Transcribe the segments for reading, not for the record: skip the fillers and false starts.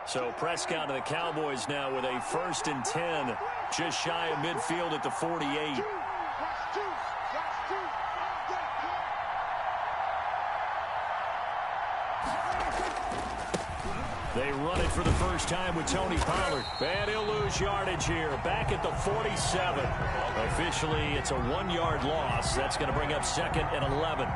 So Prescott and the Cowboys now with a 1st and 10, just shy of midfield at the 48. They run it for the first time with Tony Pollard. And he'll lose yardage here. Back at the 47. Officially, it's a 1-yard loss. That's going to bring up 2nd and 11.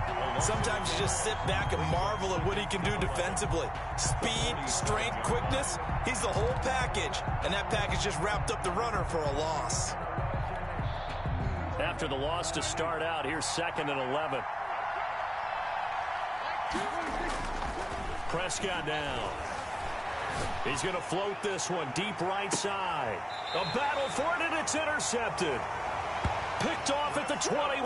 Sometimes you just sit back and marvel at what he can do defensively. Speed, strength, quickness. He's the whole package. And that package just wrapped up the runner for a loss. After the loss to start out, here's 2nd and 11. Prescott down. He's going to float this one deep right side. A battle for it, and it's intercepted. Picked off at the 21.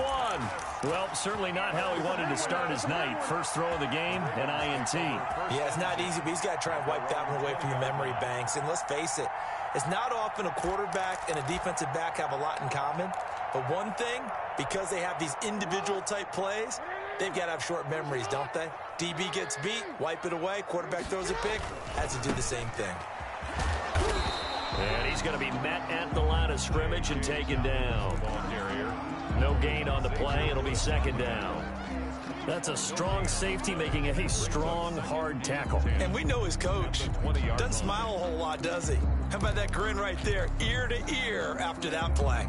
Well, certainly not how he wanted to start his night. First throw of the game, an INT. Yeah, it's not easy, but he's got to try and wipe that one away from the memory banks. And let's face it, it's not often a quarterback and a defensive back have a lot in common. But one thing, because they have these individual type plays, they've got to have short memories, don't they? DB gets beat, wipe it away, quarterback throws a pick, has to do the same thing. And he's going to be met at the line of scrimmage and taken down. No gain on the play. It'll be 2nd down. That's a strong safety making a strong, hard tackle. And we know his coach. Doesn't smile a whole lot, does he? How about that grin right there, ear to ear after that play?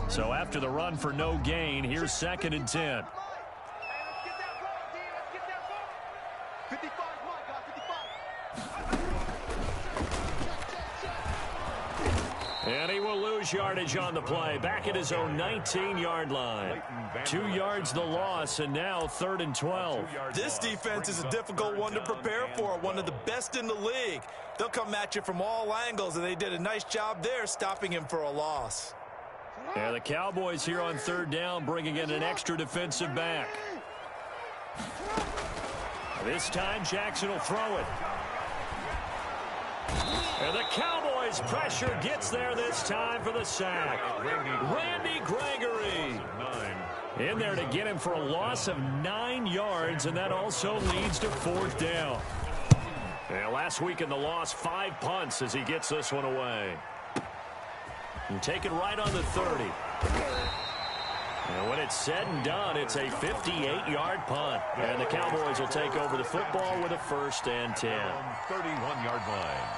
So after the run for no gain, here's 2nd and 10. And he will lose yardage on the play. Back at his own 19-yard line. 2 yards the loss, and now 3rd and 12. This defense is a difficult one to prepare for, one of the best in the league. They'll come at you from all angles, and they did a nice job there stopping him for a loss. Yeah, the Cowboys here on 3rd down, bringing in an extra defensive back. This time, Jackson will throw it. And the Cowboys pressure gets there this time for the sack. Randy Gregory in there to get him for a loss of 9 yards, and that also leads to 4th down. And last week in the loss, 5 punts as he gets this one away. And take it right on the 30. And when it's said and done, it's a 58-yard punt. And the Cowboys will take over the football with a 1st and 10. 31-yard line.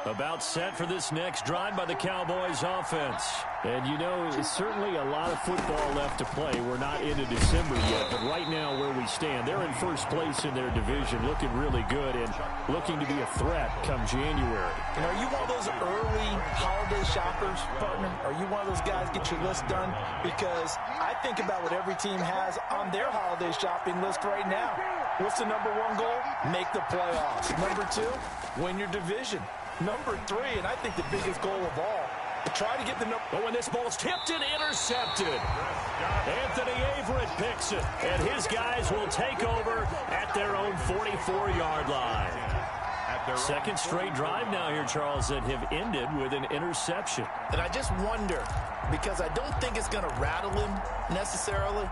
About set for this next drive by the Cowboys offense. And, you know, certainly a lot of football left to play. We're not into December yet, but right now where we stand, they're in first place in their division, looking really good and looking to be a threat come January. And are you one of those early holiday shoppers, partner? Are you one of those guys get your list done? Because I think about what every team has on their holiday shopping list right now. What's the number 1 goal? Make the playoffs. Number 2, win your division. Number 3, and I think the biggest goal of all, try to get the number. But when this ball's tipped and intercepted, Anthony Averett picks it, and his guys will take over at their own 44-yard line. 2nd straight drive now here, Charles, that have ended with an interception. And I just wonder, because I don't think it's going to rattle him necessarily,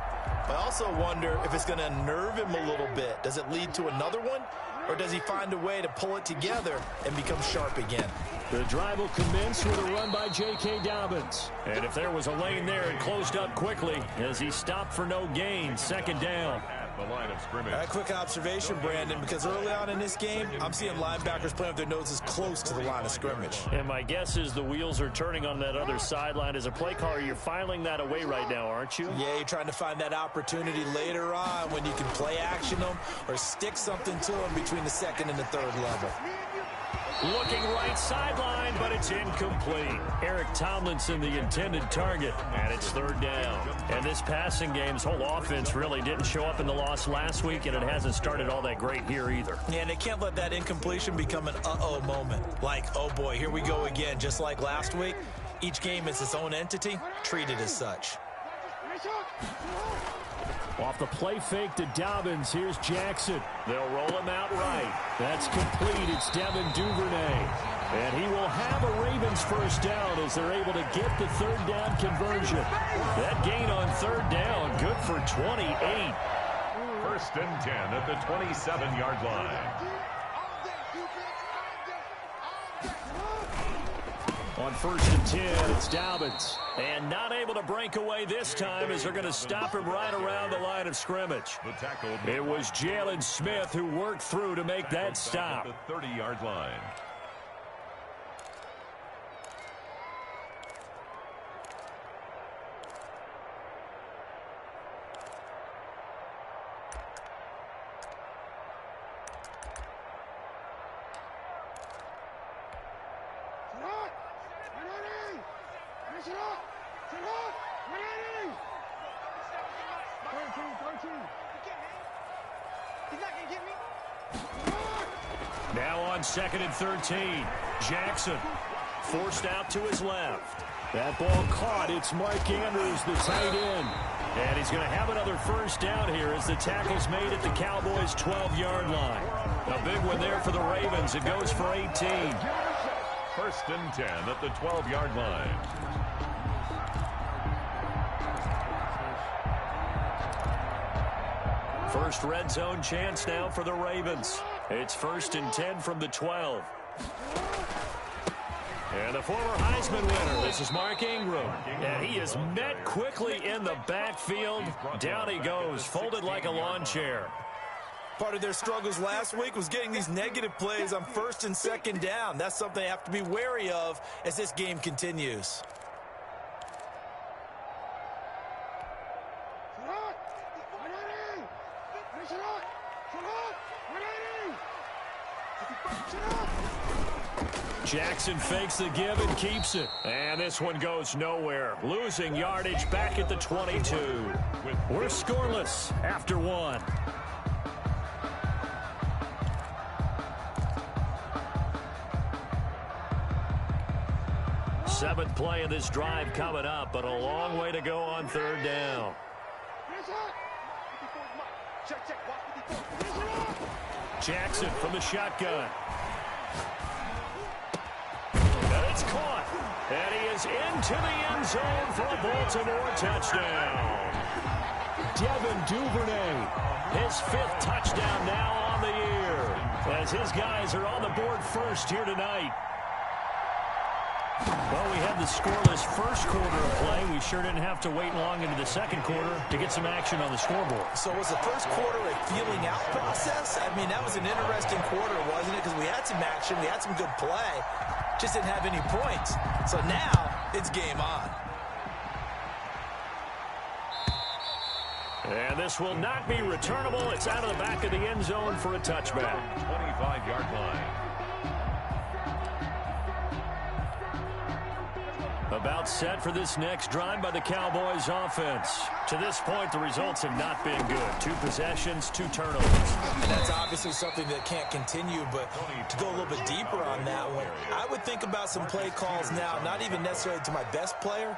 I also wonder if it's going to unnerve him a little bit. Does it lead to another one? Or does he find a way to pull it together and become sharp again? The drive will commence with a run by J.K. Dobbins. And if there was a lane there, it closed up quickly as he stopped for no gain. 2nd down. The line of scrimmage. A quick observation, Brandon, because early on in this game, I'm seeing linebackers playing with their noses close to the line of scrimmage. And my guess is the wheels are turning on that other sideline. As a play caller, you're filing that away right now, aren't you? Yeah, you're trying to find that opportunity later on when you can play action them or stick something to them between the 2nd and the 3rd level. Looking right sideline, but it's incomplete. Eric Tomlinson, the intended target, and it's 3rd down. And this passing game's whole offense really didn't show up in the loss last week, and it hasn't started all that great here either. Yeah, and they can't let that incompletion become an uh-oh moment. Like, oh boy, here we go again, just like last week. Each game is its own entity, treated as such. Off the play fake to Dobbins, here's Jackson. They'll roll him out right. That's complete. It's Devin Duvernay. And he will have a Ravens first down as they're able to get the third down conversion. That gain on third down, good for 28. First and 10 at the 27-yard line. On first and 10, it's Dobbins. And not able to break away this time as they're going to stop him right around the line of scrimmage. It was Jalen Smith who worked through to make that stop. The 30-yard line. Now on 2nd and 13. Jackson forced out to his left. That ball caught. It's Mark Andrews, the tight end. And he's going to have another first down here as the tackle's made at the Cowboys' 12-yard line. A big one there for the Ravens. It goes for 18. First and 10 at the 12-yard line. First red zone chance now for the Ravens. It's first and 10 from the 12. And the former Heisman winner, this is Mark Ingram. And he is met quickly in the backfield. Down he goes, folded like a lawn chair. Part of their struggles last week was getting these negative plays on first and second down. That's something they have to be wary of as this game continues. Jackson fakes the give and keeps it. And this one goes nowhere. Losing yardage back at the 22. We're scoreless after one. Seventh play of this drive coming up, but a long way to go on third down. Jackson from the shotgun. And it's caught. And he is into the end zone for a Baltimore touchdown. Devin Duvernay, his 5th touchdown now on the year, as his guys are on the board first here tonight. Well, we had the scoreless first quarter of play. We sure didn't have to wait long into the second quarter to get some action on the scoreboard. So was the first quarter a feeling out process? I mean, that was an interesting quarter, wasn't it? Because we had some action, we had some good play, just didn't have any points. So now it's game on. And this will not be returnable. It's out of the back of the end zone for a touchback. 25-yard line. About set for this next drive by the Cowboys offense. To this point, the results have not been good. 2 possessions, 2 turnovers. And that's obviously something that can't continue, but to go a little bit deeper on that one, I would think about some play calls now, not even necessarily to my best player,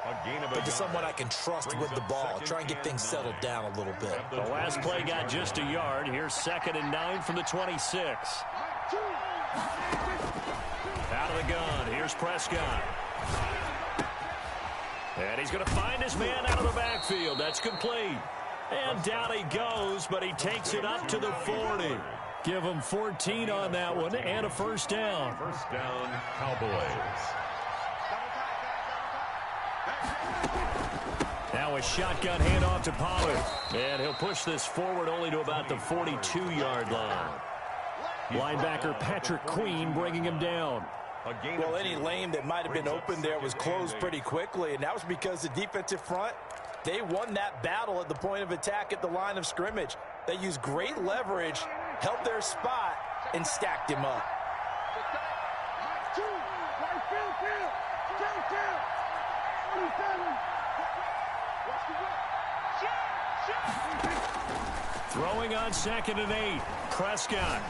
but to someone I can trust with the ball. Try and get things settled down a little bit. The last play got just a yard. Here's 2nd and 9 from the 26. Out of the gun. Here's Prescott. And he's going to find his man out of the backfield. That's complete. And down he goes, but he takes it up to the 40. Give him 14 on that one and a first down. First down, Cowboys. Now a shotgun handoff to Pollard. And he'll push this forward only to about the 42-yard line. Linebacker Patrick Queen bringing him down. Well, any lane that might have been open there was closed pretty quickly, and that was because the defensive front, they won that battle at the point of attack at the line of scrimmage. They used great leverage, held their spot, and stacked him up. Throwing on 2nd and 8. Prescott.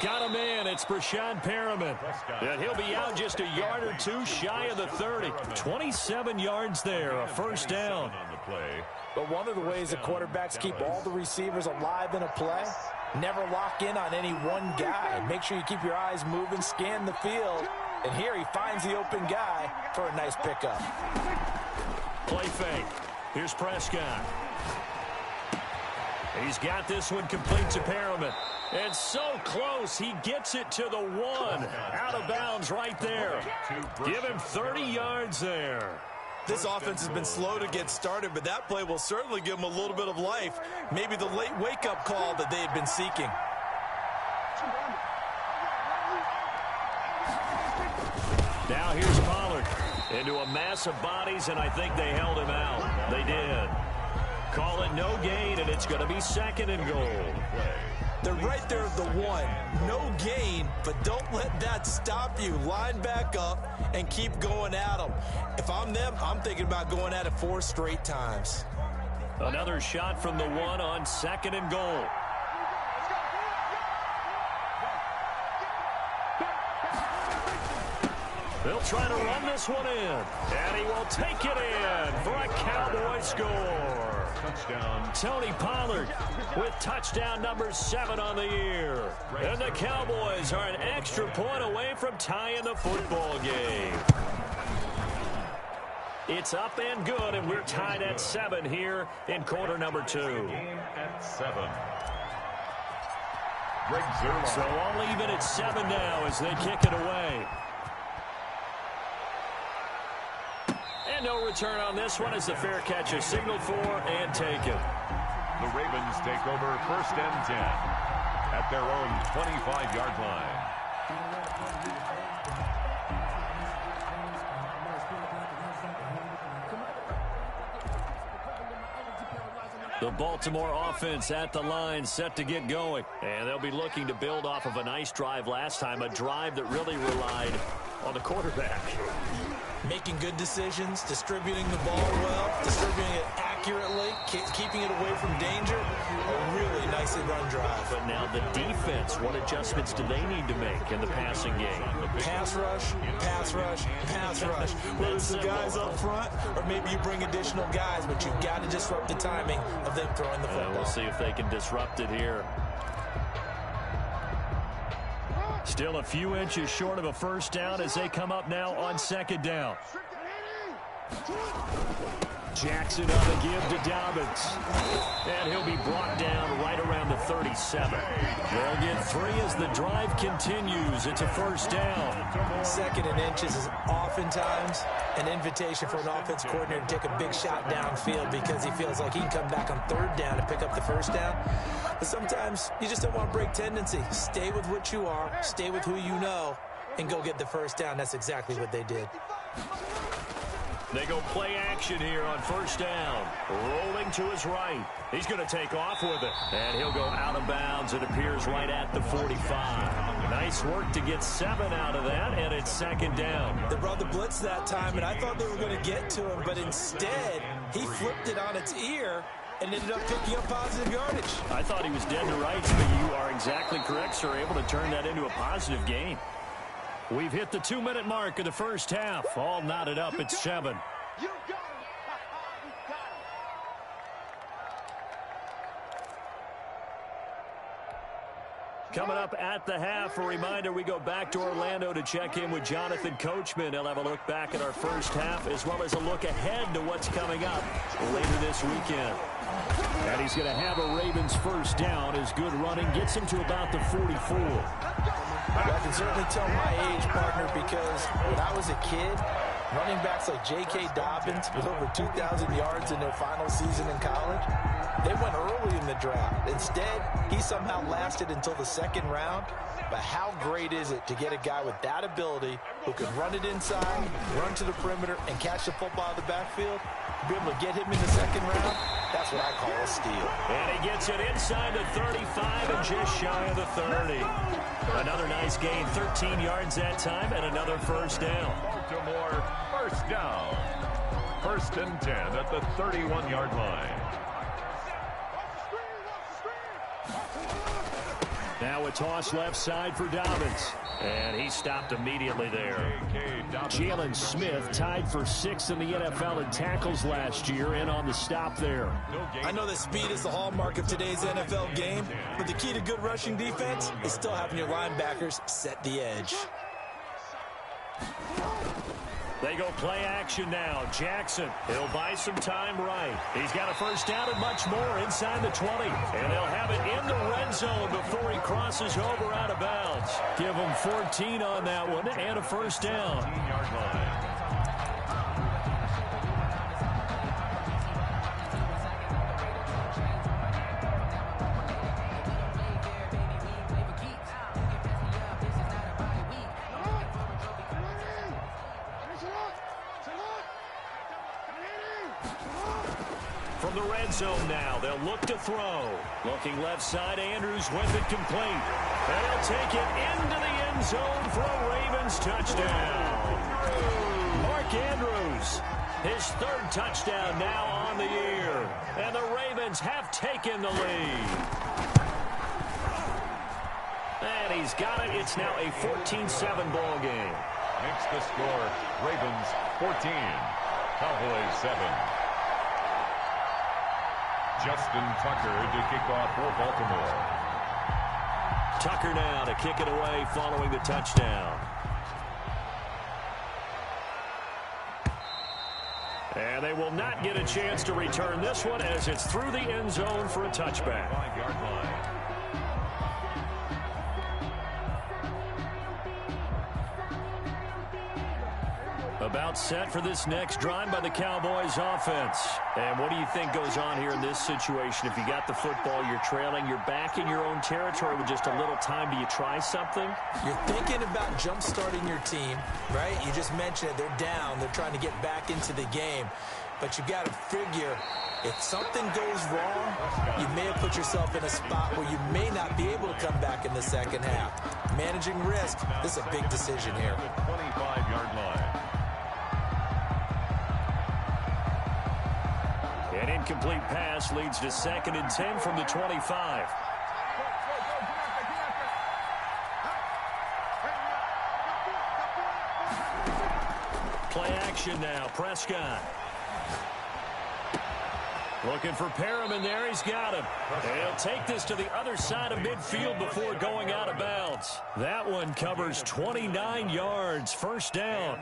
Got a man. It's Brashad Perriman. And he'll be out just a yard or two shy of the 30. 27 yards there, a first down. But one of the ways the quarterbacks keep all the receivers alive in a play, never lock in on any one guy. Make sure you keep your eyes moving, scan the field. And here he finds the open guy for a nice pickup. Play fake. Here's Prescott. He's got this one complete to Perriman. And so close, he gets it to the 1. Out of bounds right there. Give him 30 yards there. This offense has been slow to get started, but that play will certainly give them a little bit of life. Maybe the late wake-up call that they had been seeking. Now here's Pollard into a mass of bodies, and I think they held him out. They did. Call it no gain, and it's going to be 2nd and goal. They're right there at the 1. No gain, but don't let that stop you. Line back up and keep going at them. If I'm them, I'm thinking about going at it 4 straight times. Another shot from the 1 on 2nd and goal. They'll try to run this one in. And he will take it in for a Cowboy score. Touchdown. Tony Pollard with touchdown number 7 on the year. And the Cowboys are an extra point away from tying the football game. It's up and good, and we're tied at 7 here in quarter number 2. Game at 7. So all even at 7 now as they kick it away. And no return on this one as the fair catch is signaled for and taken. The Ravens take over 1st and 10 at their own 25-yard line. The Baltimore offense at the line, set to get going. And they'll be looking to build off of a nice drive last time, a drive that really relied on the quarterback. Making good decisions, distributing the ball well, distributing it accurately, keeping it away from danger. A really nicely run drive. But now the defense, what adjustments do they need to make in the passing game? Pass rush, pass rush, pass rush. Whether it's the guys up front or maybe you bring additional guys, but you've got to disrupt the timing of them throwing the football. We'll see if they can disrupt it here. Still a few inches short of a first down as they come up now on 2nd down. Jackson on the give to Dobbins. And he'll be brought down right around the 37. They'll get 3 as the drive continues. It's a first down. 2nd and inches is oftentimes an invitation for an offense coordinator to take a big shot downfield because he feels like he can come back on 3rd down and pick up the first down. But sometimes you just don't want to break tendency. Stay with what you are, stay with who you know, and go get the first down. That's exactly what they did. They go play action here on first down. Rolling to his right. He's going to take off with it. And he'll go out of bounds. It appears right at the 45. Nice work to get 7 out of that, and it's 2nd down. They brought the blitz that time, and I thought they were going to get to him, but instead he flipped it on its ear and ended up picking up positive yardage. I thought he was dead to rights, but you are exactly correct, sir. Able to turn that into a positive gain. We've hit the 2-minute mark of the first half. All knotted up at 7. Coming up at the half, a reminder, we go back to Orlando to check in with Jonathan Coachman. He'll have a look back at our first half as well as a look ahead to what's coming up later this weekend. And he's going to have a Ravens first down as good running gets him to about the 44. I can certainly tell my age, partner, because when I was a kid, running backs like J.K. Dobbins with over 2,000 yards in their final season in college, they went early in the draft. Instead, he somehow lasted until the 2nd round. But how great is it to get a guy with that ability who can run it inside, run to the perimeter, and catch the football out of the backfield? Be able to get him in the 2nd round, that's what I call a steal. And he gets it inside the 35 and just shy of the 30. Another nice gain, 13 yards that time, and another first down. Baltimore, first down. 1st and 10 at the 31-yard line. Now a toss left side for Dobbins. And he stopped immediately there. Jalen Smith tied for 6th in the NFL in tackles last year, and on the stop there. I know that speed is the hallmark of today's NFL game, but the key to good rushing defense is still having your linebackers set the edge. They go play action now. Jackson, he'll buy some time right. He's got a first down and much more inside the 20. And they'll have it in the red zone before he crosses over out of bounds. Give him 14 on that one and a first down. 15-yard line. From the red zone now, they'll look to throw. Looking left side, Andrews with it complete. And he'll take it into the end zone for a Ravens touchdown. Mark Andrews, his 3rd touchdown now on the year. And the Ravens have taken the lead. And he's got it. It's now a 14-7 ball game. Makes the score Ravens 14, Cowboys 7. Justin Tucker to kick off for Baltimore. Tucker now to kick it away following the touchdown. And they will not get a chance to return this one as it's through the end zone for a touchback. 5-yard line. About set for this next drive by the Cowboys offense. And what do you think goes on here in this situation? If you got the football, you're trailing, you're back in your own territory with just a little time. Do you try something? You're thinking about jump-starting your team, right? You just mentioned it. They're down. They're trying to get back into the game. But you got to figure if something goes wrong, you may have put yourself in a spot where you may not be able to come back in the second half. Managing risk, this is a big decision here. 25-yard line. An incomplete pass leads to 2nd and 10 from the 25. Play action now. Prescott. Looking for Perriman there. He's got him. He'll take this to the other side of midfield before going out of bounds. That one covers 29 yards. First down.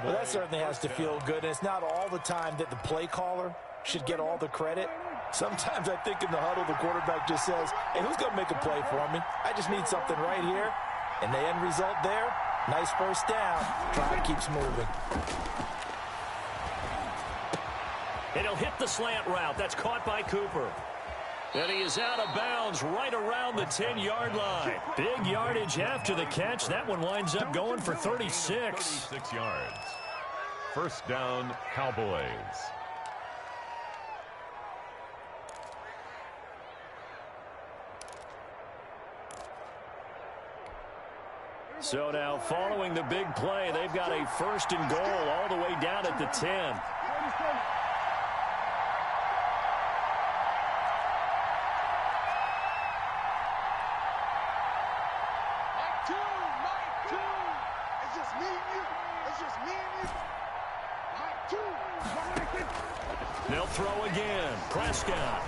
Well, that certainly has to feel good. And it's not all the time that the play caller should get all the credit. Sometimes I think in the huddle, the quarterback just says, hey, who's going to make a play for me? I just need something right here. And the end result there, nice first down. Drive keeps moving. And he'll hit the slant route. That's caught by Cooper. And he is out of bounds right around the 10-yard line. Big yardage after the catch. That one winds up going for 36. 36 yards. First down, Cowboys. So now following the big play, they've got a 1st and goal all the way down at the 10. They'll throw again. Prescott.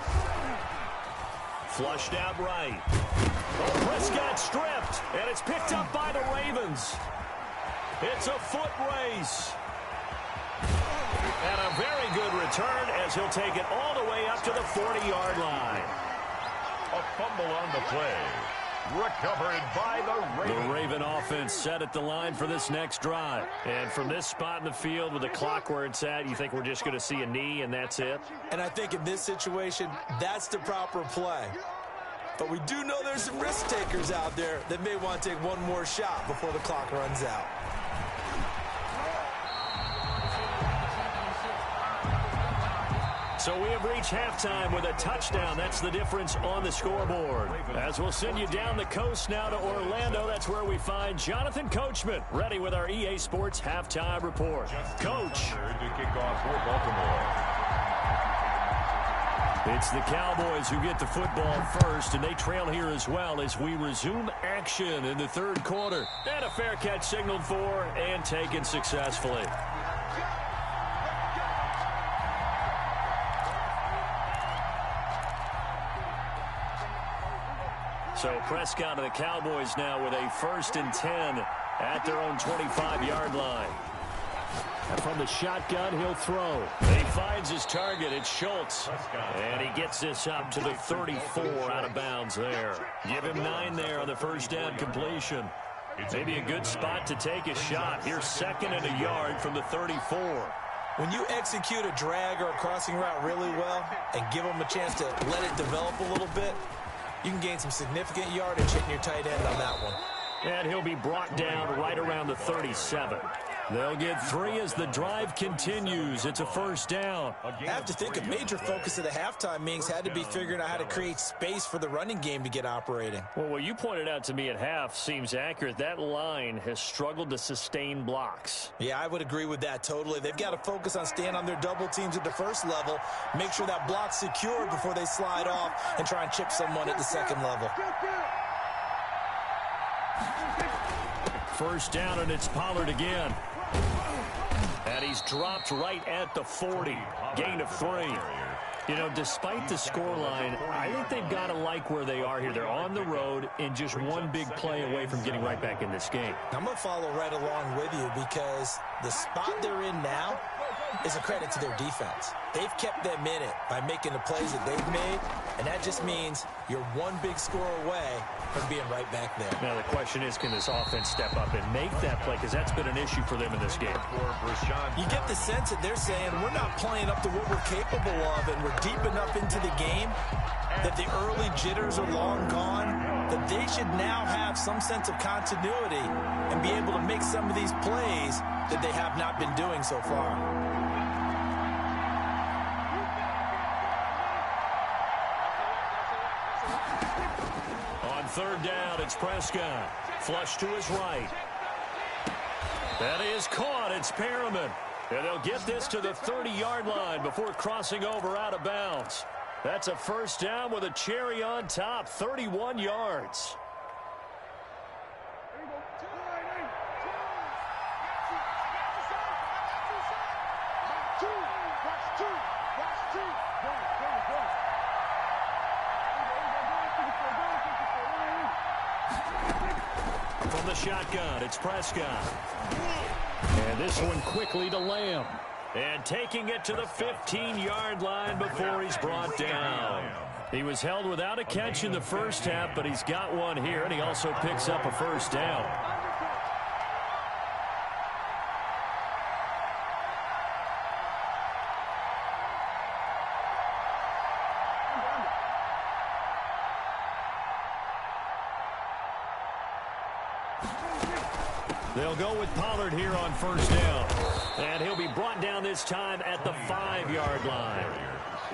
Flushed out right. Oh, Prescott stripped, and it's picked up by the Ravens. It's a foot race. And a very good return as he'll take it all the way up to the 40-yard line. A fumble on the play. Recovered by the Ravens. The Raven offense set at the line for this next drive. And from this spot in the field with the clock where it's at, you think we're just going to see a knee and that's it? And I think in this situation, that's the proper play. But we do know there's some risk takers out there that may want to take one more shot before the clock runs out. So we have reached halftime with a touchdown. That's the difference on the scoreboard. As we'll send you down the coast now to Orlando, that's where we find Jonathan Coachman, ready with our EA Sports Halftime Report. Coach. To kick off for Baltimore. It's the Cowboys who get the football first, and they trail here as well as we resume action in the third quarter. And a fair catch signaled for and taken successfully. So Prescott of the Cowboys now with a 1st and 10 at their own 25-yard line. And from the shotgun, he'll throw. He finds his target. It's Schultz. And he gets this up to the 34 out of bounds there. Give him 9 there on the first down completion. Maybe a good spot to take a shot. Here's 2nd and a yard from the 34. When you execute a drag or a crossing route really well and give them a chance to let it develop a little bit, you can gain some significant yardage hitting your tight end on that one. And he'll be brought down right around the 37. They'll get 3 as the drive continues. It's a 1st down. I have to think a major focus of the halftime meetings had to be figuring out how to create space for the running game to get operating. Well, what you pointed out to me at half seems accurate. That line has struggled to sustain blocks. Yeah, I would agree with that totally. They've got to focus on staying on their double teams at the first level, make sure that block's secured before they slide off and try and chip someone at the second level. 1st down, and it's Pollard again. And he's dropped right at the 40. Gain of 3. You know, despite the scoreline, I think they've got to like where they are here. They're on the road and just one big play away from getting right back in this game. I'm going to follow right along with you because the spot they're in now is a credit to their defense. They've kept them in it by making the plays that they've made, and that just means you're one big score away from being right back there. Now the question is, can this offense step up and make that play? Because that's been an issue for them in this game. You get the sense that they're saying we're not playing up to what we're capable of, and we're deep enough into the game that the early jitters are long gone, that they should now have some sense of continuity and be able to make some of these plays that they have not been doing so far. On 3rd down, it's Prescott. Flush to his right. That is caught. It's Perriman. And they'll get this to the 30-yard line before crossing over out of bounds. That's a 1st down with a cherry on top, 31 yards. From the shotgun, it's Prescott. And this one quickly to Lamb. And taking it to the 15-yard line before he's brought down. He was held without a catch in the first half, but he's got one here, and he also picks up a 1st down. They'll go with Pollard here on 1st down. And he'll be brought down this time at the 5-yard line.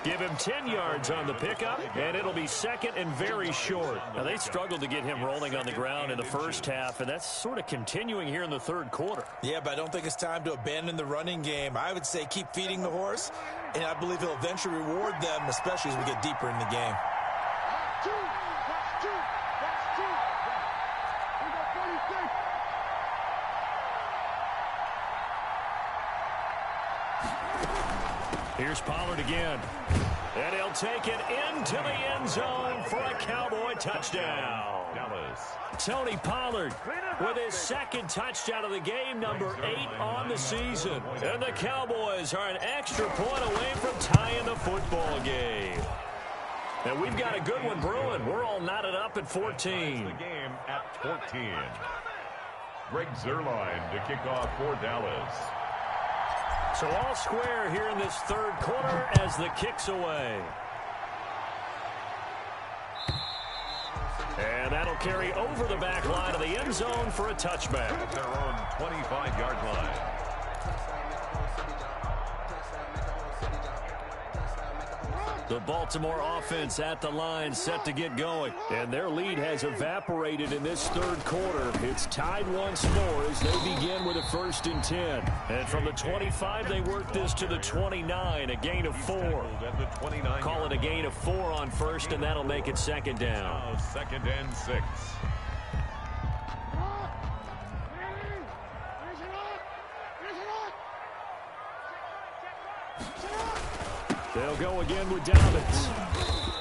Give him 10 yards on the pickup, and it'll be 2nd and very short. Now, they struggled to get him rolling on the ground in the first half, and that's sort of continuing here in the 3rd quarter. Yeah, but I don't think it's time to abandon the running game. I would say keep feeding the horse, and I believe he'll eventually reward them, especially as we get deeper in the game. Here's Pollard again. And he'll take it into the end zone for a Cowboy touchdown. Tony Pollard with his 2nd touchdown of the game, number 8 on the season. And the Cowboys are an extra point away from tying the football game. And we've got a good one brewing. We're all knotted up at 14. The game at 14. Greg Zuerlein to kick off for Dallas. So all square here in this 3rd quarter as the kick's away. And that'll carry over the back line of the end zone for a touchback. At their own 25-yard line. The Baltimore offense at the line, set to get going. And their lead has evaporated in this third quarter. It's tied once more as they begin with a 1st and 10. And from the 25, they work this to the 29, a gain of 4. Call it a gain of 4 on first, and that'll make it 2nd down. 2nd and 6. They'll go again with Dobbins.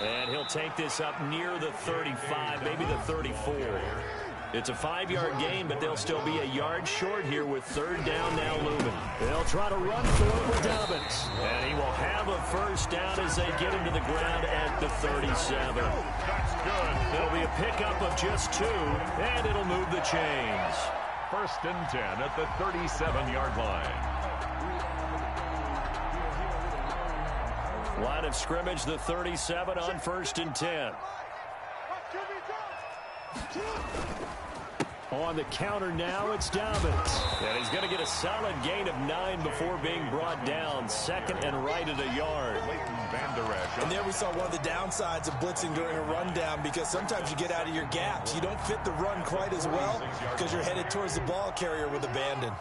And he'll take this up near the 35, maybe the 34. It's a 5-yard gain, but they'll still be a yard short here with 3rd down now looming. They'll try to run for it with Dobbins. And he will have a 1st down as they get him to the ground at the 37. That's good. It'll be a pickup of just 2, and it'll move the chains. 1st and 10 at the 37-yard line. Line of scrimmage, the 37 on 1st and 10. On the counter now, it's Dobbins. And he's going to get a solid gain of 9 before being brought down. 2nd and right at a yard. And there we saw one of the downsides of blitzing during a rundown, because sometimes you get out of your gaps. You don't fit the run quite as well because you're headed towards the ball carrier with abandon.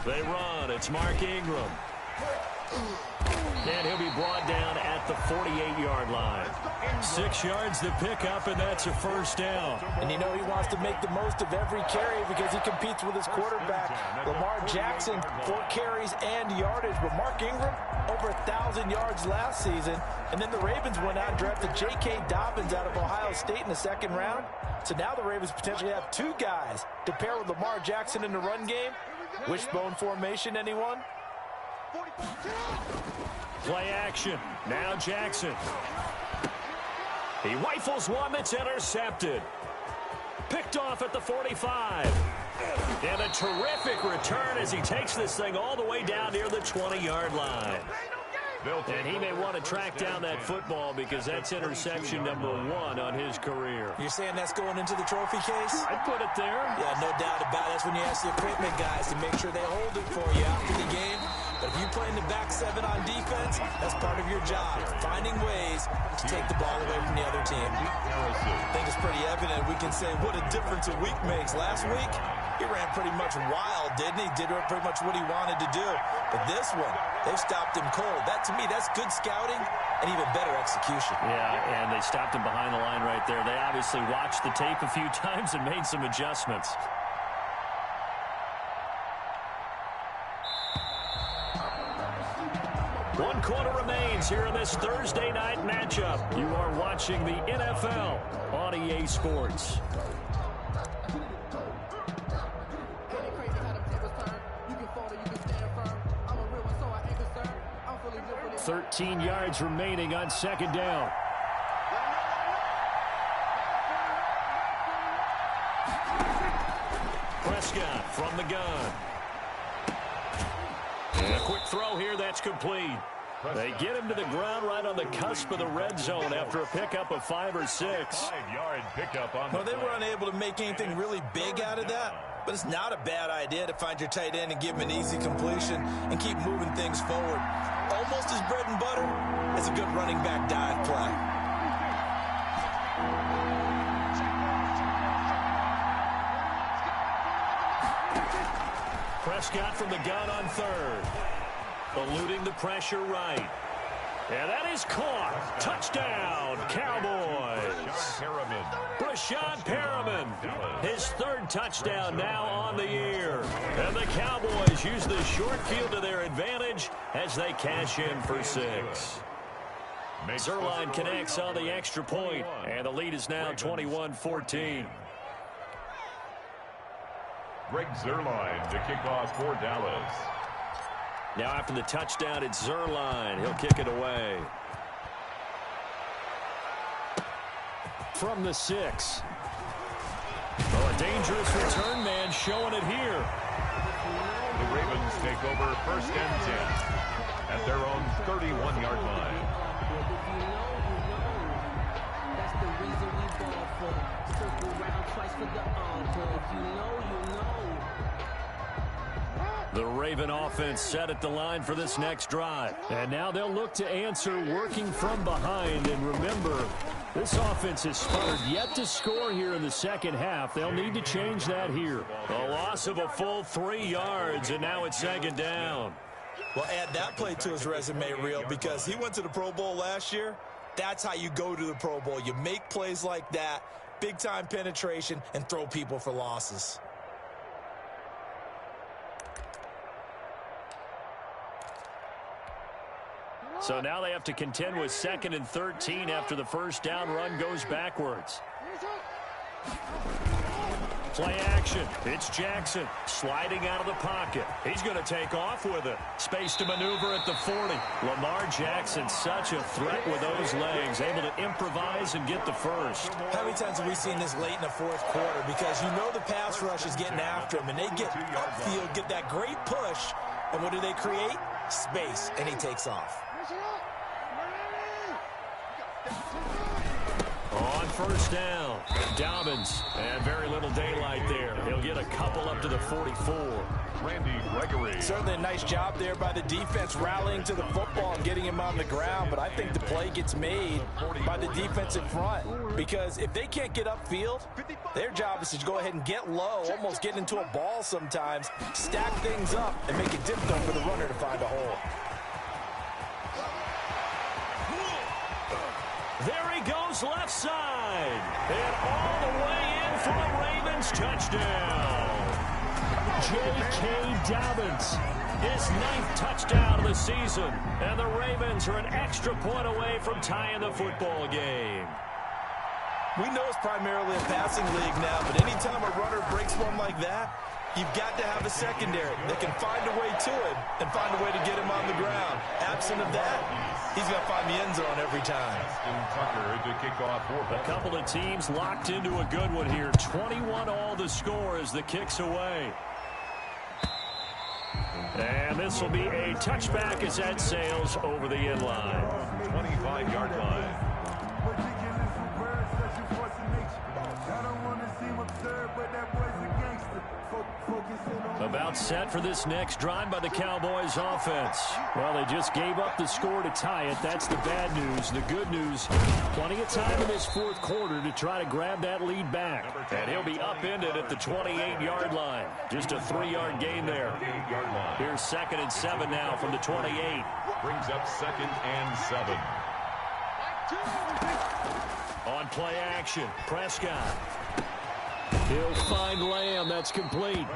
They run. It's Mark Ingram. And he'll be brought down at the 48-yard line. 6 yards to pick up, and that's a 1st down. And you know he wants to make the most of every carry because he competes with his quarterback, Lamar Jackson, 4 carries and yardage. But Mark Ingram, over 1,000 yards last season. And then the Ravens went out and drafted J.K. Dobbins out of Ohio State in the 2nd round. So now the Ravens potentially have 2 guys to pair with Lamar Jackson in the run game. Wishbone formation, anyone? Play action. Now Jackson. He rifles one that's intercepted. Picked off at the 45. And a terrific return as he takes this thing all the way down near the 20-yard line. And he may want to track down that football because that's interception number 1 on his career. You're saying that's going into the trophy case? I'd put it there. Yeah, no doubt about it. That's when you ask the equipment guys to make sure they hold it for you after the game. But if you play in the back 7 on defense, that's part of your job, finding ways to take the ball away from the other team. I think it's pretty evident. We can say what a difference a week makes. Last week, he ran pretty much wild, didn't he? Did pretty much what he wanted to do. But this one, they've stopped him cold. That, to me, that's good scouting and even better execution. Yeah, and they stopped him behind the line right there. They obviously watched the tape a few times and made some adjustments. One quarter remains here in this Thursday night matchup. You are watching the NFL on EA Sports. 13 yards remaining on 2nd down. Prescott from the gun. And a quick throw here that's complete. They get him to the ground right on the cusp of the red zone after a pickup of 5 or 6. 5-yard pickup on well, they were unable to make anything really big out of that, but it's not a bad idea to find your tight end and give him an easy completion and keep moving things forward. Almost as bread and butter as a good running back dive play. Prescott from the gun on 3rd. Eluding the pressure right. And that is caught. Touchdown, Cowboys. Brashad Perriman, his 3rd touchdown now on the year. And the Cowboys use the short field to their advantage as they cash in for 6. Zerline connects on the extra point, and the lead is now 21-14. Greg Zerline to kick off for Dallas. Now after the touchdown, it's Zerline. He'll kick it away. From the 6. Oh, a dangerous return man showing it here. The Ravens take over 1st and 10 at their own 31-yard line. That's the reason we ball for. Circle around twice for the altar. If you know, you know. The Raven offense set at the line for this next drive. And now they'll look to answer working from behind. And remember, this offense has sputtered yet to score here in the second half. They'll need to change that here. A loss of a full 3 yards, and now it's second down. Well, add that play to his resume, Real, because he went to the Pro Bowl last year. That's how you go to the Pro Bowl. You make plays like that, big-time penetration, and throw people for losses. So now they have to contend with 2nd and 13 after the first down run goes backwards. Play action. It's Jackson sliding out of the pocket. He's going to take off with it. Space to maneuver at the 40. Lamar Jackson, such a threat with those legs, able to improvise and get the first. How many times have we seen this late in the fourth quarter? Because you know the pass rush is getting after him, and they get upfield, get that great push, and what do they create? Space, and he takes off. On first down, Dobbins, and very little daylight there. He'll get a couple up to the 44. Randy Gregory. Certainly a nice job there by the defense rallying to the football and getting him on the ground, but I think the play gets made by the defensive front, because if they can't get upfield, their job is to go ahead and get low, almost get into a ball sometimes, stack things up, and make it difficult for the runner to find a hole. There he goes left side. And all the way in for a Ravens touchdown. J.K. Dobbins, his 9th touchdown of the season. And the Ravens are an extra point away from tying the football game. We know it's primarily a passing league now, but anytime a runner breaks one like that, you've got to have a secondary that can find a way to it and find a way to get him on the ground. Absent of that, he's going to find the end zone every time. Tucker to kick off for a couple of teams locked into a good one here. 21 all the score as the kick's away. And this will be a touchback as that sails over the end line. 25-yard line. About set for this next drive by the Cowboys offense. Well, they just gave up the score to tie it. That's the bad news. The good news, plenty of time in this fourth quarter to try to grab that lead back. And he'll be upended at the 28-yard line. Just a 3-yard gain there. Here's 2nd and 7 now from the 28. Brings up 2nd and 7. On play action, Prescott. He'll find Lamb. That's complete.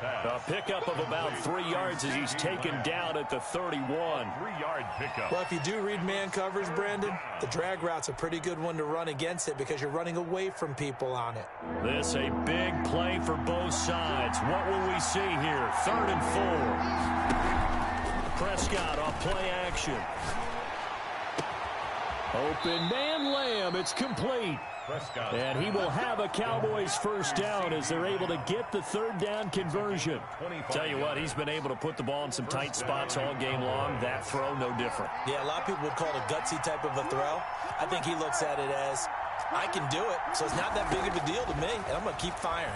A pickup of about 3 yards as he's taken down at the 31. 3-yard pickup. Well, if you do read man coverage, Brandon, the drag route's a pretty good one to run against it because you're running away from people on it. This a big play for both sides. What will we see here? 3rd and 4. Prescott off play action. Open man Lamb. It's complete. Prescott. And he will have a Cowboys first down as they're able to get the 3rd down conversion. Tell you what, he's been able to put the ball in some tight spots all game long. That throw, no different. Yeah, a lot of people would call it a gutsy type of a throw. I think he looks at it as, I can do it, so it's not that big of a deal to me, and I'm going to keep firing.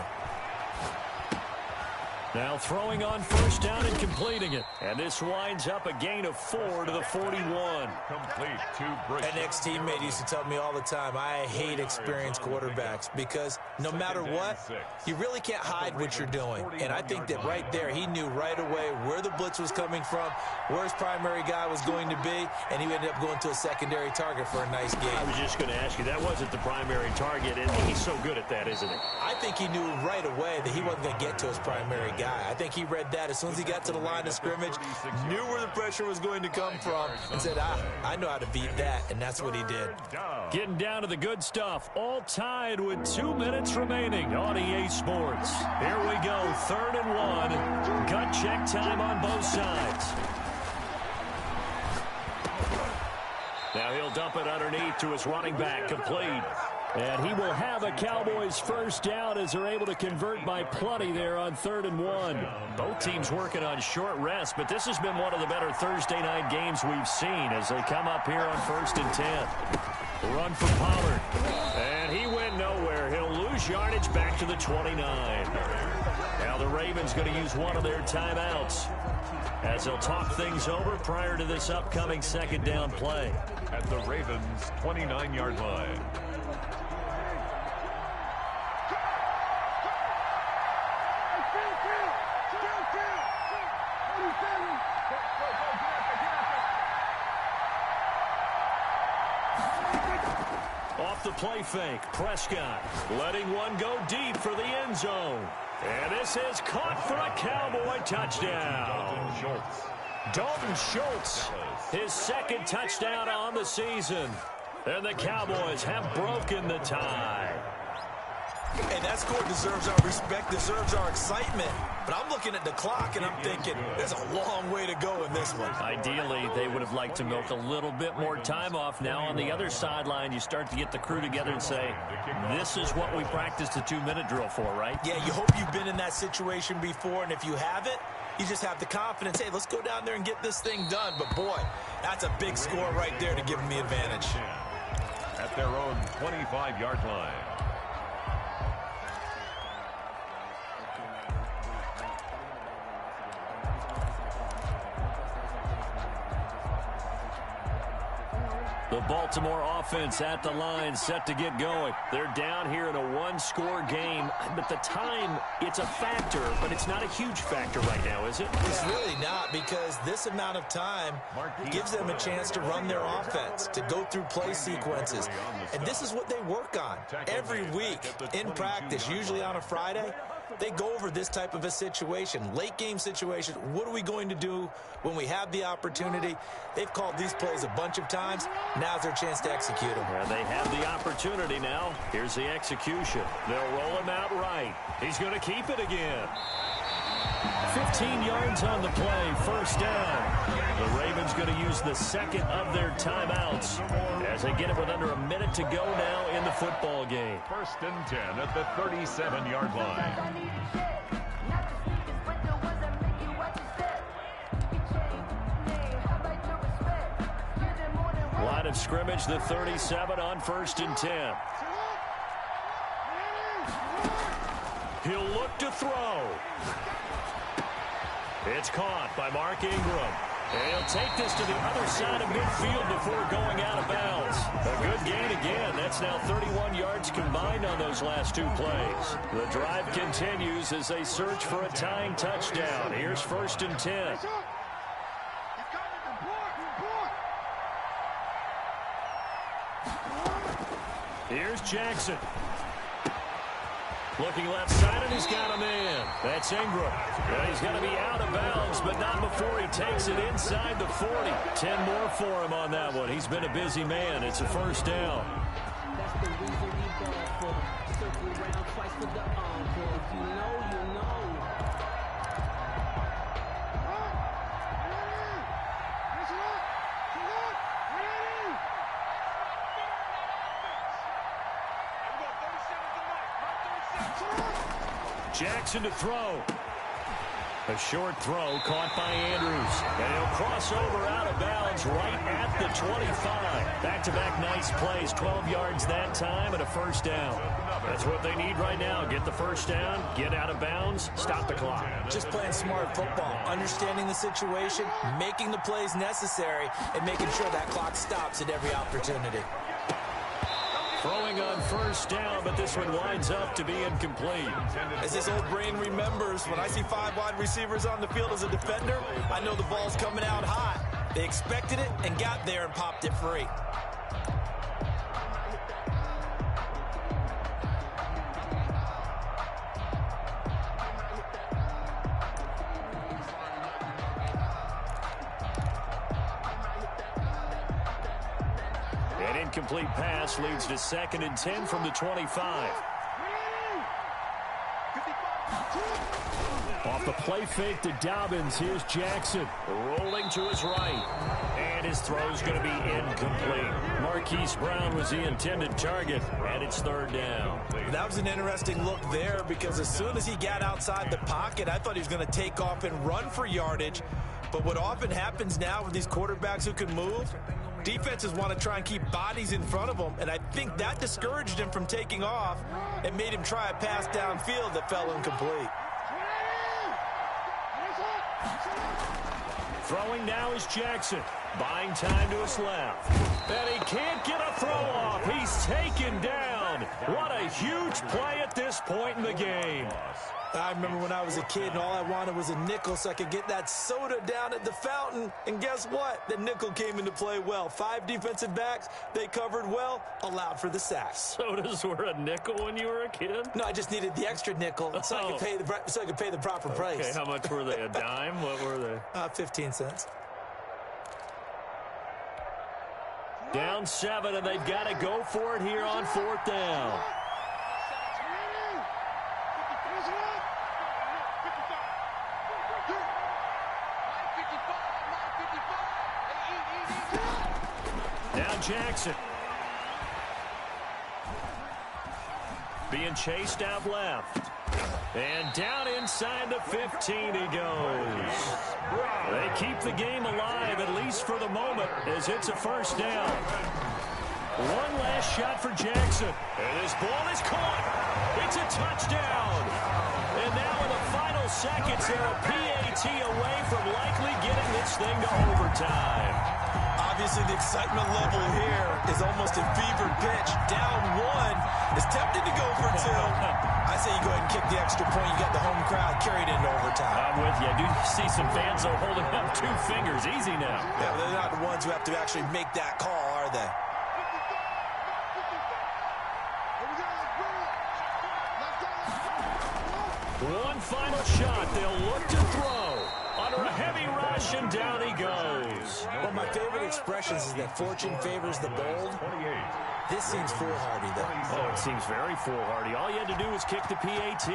Now throwing on first down and completing it. And this winds up a gain of 4 to the 41. Complete to Brick. An ex-teammate used to tell me all the time, I hate experienced quarterbacks because no matter what, you really can't hide what you're doing. And I think that right there, he knew right away where the blitz was coming from, where his primary guy was going to be, and he ended up going to a secondary target for a nice game. I was just going to ask you, that wasn't the primary target, and he's so good at that, isn't he? I think he knew right away that he wasn't going to get to his primary guy. I think he read that as soon as he got to the line of scrimmage, knew where the pressure was going to come from, and said, I know how to beat that, and that's what he did. Getting down to the good stuff, all tied with 2 minutes remaining on EA Sports. Here we go, 3rd and 1. Gut check time on both sides. Now he'll dump it underneath to his running back, complete. And he will have a Cowboys first down as they're able to convert by plenty there on 3rd and 1. Both teams working on short rest, but this has been one of the better Thursday night games we've seen as they come up here on 1st and 10. Run for Pollard. And he went nowhere. He'll lose yardage back to the 29. Now Now the Ravens going to use one of their timeouts as they'll talk things over prior to this upcoming second down play. At the Ravens' 29-yard line. Off the play fake, Prescott letting one go deep for the end zone. And this is caught for a Cowboy touchdown. Dalton Schultz, his second touchdown on the season. And the Cowboys have broken the tie. Hey, that score deserves our respect, deserves our excitement. But I'm looking at the clock, and I'm thinking there's a long way to go in this one. Ideally, they would have liked to milk a little bit more time off. Now, on the other sideline, you start to get the crew together and say, this is what we practiced the 2-minute drill for, right? Yeah, you hope you've been in that situation before, and if you haven't, you just have the confidence, hey, let's go down there and get this thing done. But, boy, that's a big score right there to give them the advantage. At their own 25-yard line. The Baltimore offense at the line, set to get going. They're down here in a one-score game. But the time, it's a factor, but it's not a huge factor right now, is it? It's really not, because this amount of time gives them a chance to run their offense, to go through play sequences. And this is what they work on every week in practice, usually on a Friday. They go over this type of a situation, late game situation. What are we going to do when we have the opportunity? They've called these plays a bunch of times. Now's their chance to execute them. And they have the opportunity now. Here's the execution. They'll roll him out right. He's going to keep it again. 15 yards on the play, first down. The Ravens going to use the second of their timeouts as they get it with under a minute to go now in the football game. First and 10 at the 37-yard line. Line of scrimmage, the 37 on first and 10. He'll look to throw. It's caught by Mark Ingram. And he'll take this to the other side of midfield before going out of bounds. A good gain again. That's now 31 yards combined on those last two plays. The drive continues as they search for a tying touchdown. Here's first and 10. Here's Jackson. Looking left side, and he's got a man. That's Ingram. Well, he's going to be out of bounds, but not before he takes it inside the 40. 10 more for him on that one. He's been a busy man. It's a first down. That's the reason we ball for. Circle around twice for the encore. If you know, you know. Jackson to throw. A short throw caught by Andrews. And he'll cross over out of bounds right at the 25. Back-to-back nice plays. 12 yards that time and a first down. That's what they need right now. Get the first down, get out of bounds, stop the clock. Just playing smart football, understanding the situation, making the plays necessary, and making sure that clock stops at every opportunity. Throwing on first down, but this one winds up to be incomplete. As this old brain remembers, when I see 5 wide receivers on the field as a defender, I know the ball's coming out hot. They expected it and got there and popped it free. Incomplete pass leads to 2nd and 10 from the 25. Off the play fake to Dobbins. Here's Jackson rolling to his right. And his throw's going to be incomplete. Marquise Brown was the intended target, and it's 3rd down. That was an interesting look there because as soon as he got outside the pocket, I thought he was going to take off and run for yardage. But what often happens now with these quarterbacks who can move, defenses want to try and keep bodies in front of them, and I think that discouraged him from taking off and made him try a pass downfield that fell incomplete. Throwing now is Jackson. Buying time to his left. And he can't get a throw off. He's taken down. What a huge play at this point in the game. I remember when I was a kid and all I wanted was a nickel so I could get that soda down at the fountain. And guess what? The nickel came into play well. 5 defensive backs, they covered well, allowed for the sacks. Sodas were a nickel when you were a kid? No, I just needed the extra nickel so I could pay the proper price. Okay, how much were they? A dime? What were they? 15 cents. Down 7, and they've got to go for it here on 4th down. Now Jackson. Being chased out left. And down inside the 15 he goes. They keep the game alive, at least for the moment, as it's a 1st down. One last shot for Jackson. And his ball is caught. It's a touchdown. And now in the final seconds, they're a PAT away from likely getting this thing to overtime. Obviously, the excitement level here is almost a fever pitch. Down 1 is tempted to go for 2. I say you go ahead and kick the extra point. You got the home crowd carried into overtime. I'm with you. I do see some fans are holding up 2 fingers. Easy now. Yeah, but they're not the ones who have to actually make that call, are they? One final shot. They'll look to throw. Under a heavy rush, and down he goes. One of my favorite expressions is that fortune favors the bold. This seems foolhardy, though. Oh, it seems very foolhardy. All you had to do was kick the PAT,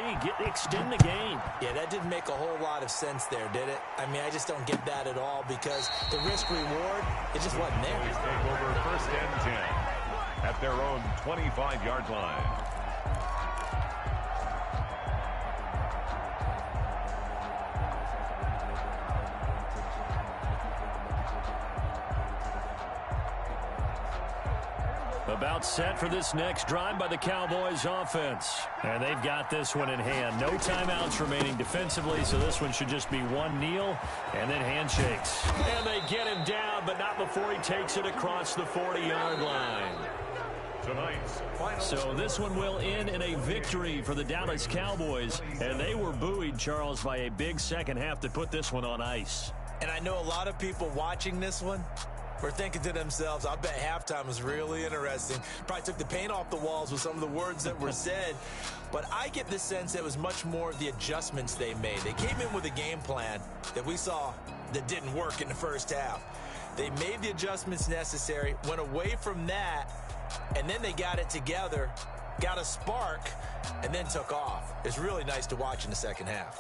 extend the game. Yeah, that didn't make a whole lot of sense there, did it? I mean, I just don't get that at all because the risk-reward, it just wasn't there. They take over 1st and 10 at their own 25-yard line. About set for this next drive by the Cowboys offense. And they've got this one in hand. No timeouts remaining defensively, so this one should just be one kneel and then handshakes. And they get him down, but not before he takes it across the 40-yard line. So this one will end in a victory for the Dallas Cowboys. And they were buoyed, Charles, by a big second half that put this one on ice. And I know a lot of people watching this one were thinking to themselves, I bet halftime was really interesting. Probably took the paint off the walls with some of the words that were said. But I get the sense it was much more of the adjustments they made. They came in with a game plan that we saw that didn't work in the first half. They made the adjustments necessary, went away from that, and then they got it together, got a spark, and then took off. It's really nice to watch in the second half.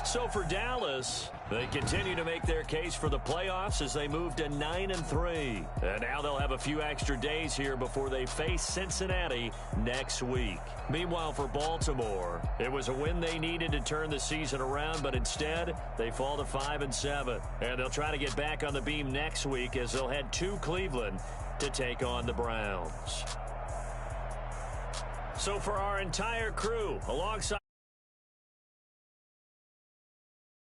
So for Dallas, they continue to make their case for the playoffs as they move to 9-3. And now they'll have a few extra days here before they face Cincinnati next week. Meanwhile, for Baltimore, it was a win they needed to turn the season around, but instead they fall to 5-7. And they'll try to get back on the beam next week as they'll head to Cleveland to take on the Browns. So for our entire crew, alongside